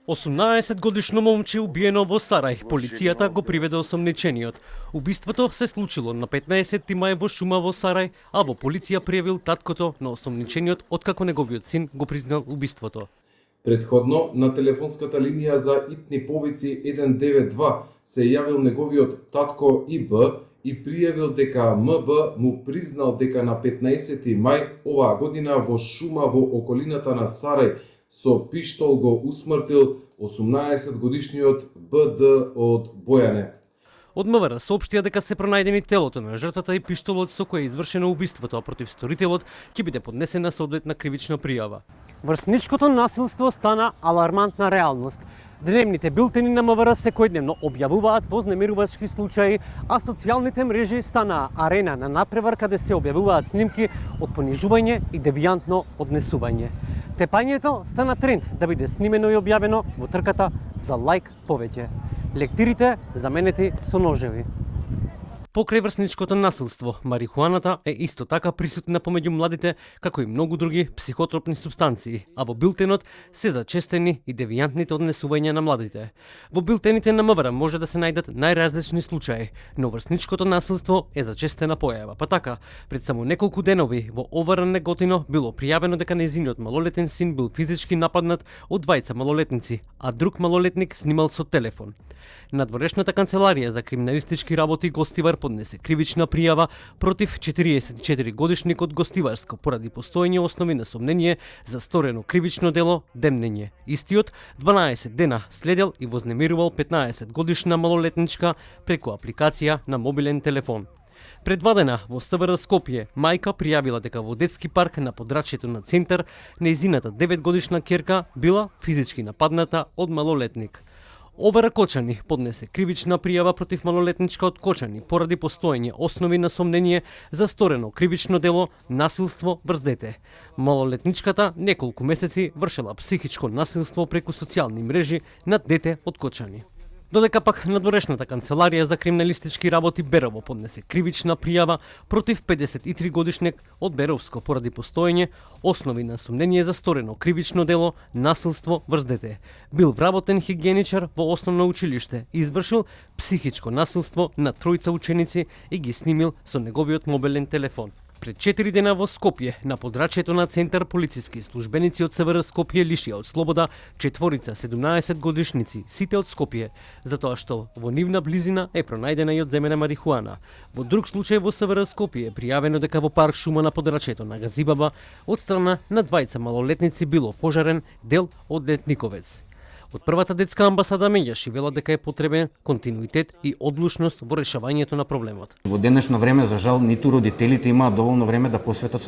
18-годишно момче убиено во Сарај. Полицијата го приведе осомничениот. Убиството се случило на 15 мај во шума во Сарај, а во полиција пријавил таткото на осомничениот откако неговиот син го признал убиството. Предходно, на телефонската линија за итни повици 192 се јавил неговиот татко ИБ и пријавил дека МБ му признал дека на 15 мај оваа година во шума во околината на Сарај со пиштол го усмртил 18-годишниот БД од Бојане. Од МВР соопштија дека се пронајдени телото на жртвата и пиштолот со кој е извршено убиството, а против сторителот ќе биде поднесена соодветна кривична пријава. Врсничкото насилство стана алармантна реалност. Дневните билтени на МВР секојдневно објавуваат вознемирувачки случаи, а социјалните мрежи станаа арена на натпревар каде се објавуваат снимки од понижување и девијантно однесување. Тепањето стана тренд да биде снимено и објавено во трката за лајк повеќе. Лектирите заменети со ножеви. Покрај врсничкото насилство, марихуаната е исто така присутна помеѓу младите, како и многу други психотропни супстанции, а во билтенот се зачестени и девијантните однесувања на младите. Во билтените на МВР може да се најдат најразлични случаи, но врсничкото насилство е зачестена појава. Па така, пред само неколку денови во Овара Неготино било пријавено дека нејзиниот малолетен син бил физички нападнат од двајца малолетници, а друг малолетник снимал со телефон. Надворешната канцеларија за криминалистички работи Гостивар поднесе кривична пријава против 44-годишникот Гостиварско поради постоење основи на сомнение за сторено кривично дело демнење. Истиот 12 дена следел и вознемирувал 15-годишна малолетничка преку апликација на мобилен телефон. Пред 2 дена во СВР Скопје мајка пријавила дека во детски парк на подрачјето на центар нејзината 9-годишна ќерка била физички нападната од малолетник. Овара Кочани поднесе кривична пријава против малолетничка од Кочани поради постоење основи на сомнение за сторено кривично дело насилство врз дете. Малолетничката неколку месеци вршела психичко насилство преку социјални мрежи над дете од Кочани. Додека пак надворешната канцеларија за криминалистички работи Берово поднесе кривична пријава против 53-годишник од Беровско поради постоење основи на сомнение за сторено кривично дело насилство врз дете. Бил вработен хигиеничар во основно училиште, извршил психичко насилство на тројца ученици и ги снимил со неговиот мобилен телефон. Пред 4 дена во Скопје, на подрачјето на центар, полициски службеници од СВР Скопје лишија од слобода 4 17-годишници, сите од Скопје, затоа што во нивна близина е пронајдена и одземена марихуана. Во друг случај во СВР Скопје е пријавено дека во парк шума на подрачјето на Газибаба од страна на двајца малолетници било пожарен дел од летниковец. Од првата детска амбасада меѓаш вела дека е потребен континуитет и одлучност во решавањето на проблемот. Во денешно време, за жал, ниту родителите имаат доволно време да посветат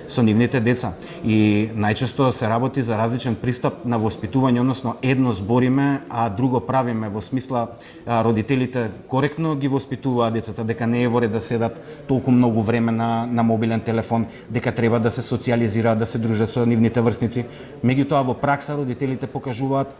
со нивните деца. И најчесто се работи за различен пристап на воспитување, односно едно збориме, а друго правиме, во смисла родителите коректно ги воспитуваат децата, дека не е во ред да седат толку многу време на мобилен телефон, дека треба да се социјализираат, да се дружат со нивните врсници. Меѓутоа во пракса родителите покажуваат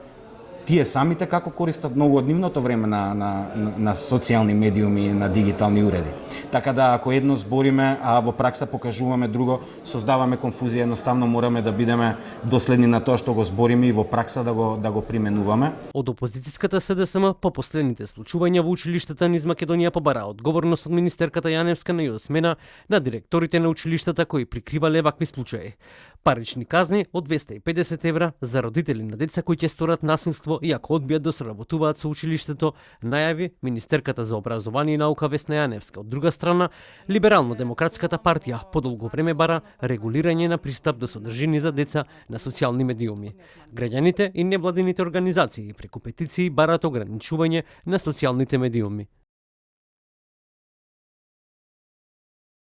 тие самите како користат многу од нивното време на социјални медиуми и на дигитални уреди. Така да ако едно збориме, а во пракса покажуваме друго, создаваме конфузија, едноставно мораме да бидеме доследни на тоа што го збориме и во пракса да го применуваме. Од опозицијската СДСМ по последните случувања во училиштата низ Македонија побара одговорност од министерката Јаневска на смена на директорите на училиштата кои прикривале вакви случаи. Парични казни од 250 евра за родители на деца кои ќе сторат насилство и ако одбијат да соработуваат со училиштето, најави министерката за образование и наука Весна Јаневска. Од друга страна, Либерално-демократската партија подолго време бара регулирање на пристап до содржини за деца на социјални медиуми. Граѓаните и невладините организации преку петиции бараат ограничување на социјалните медиуми.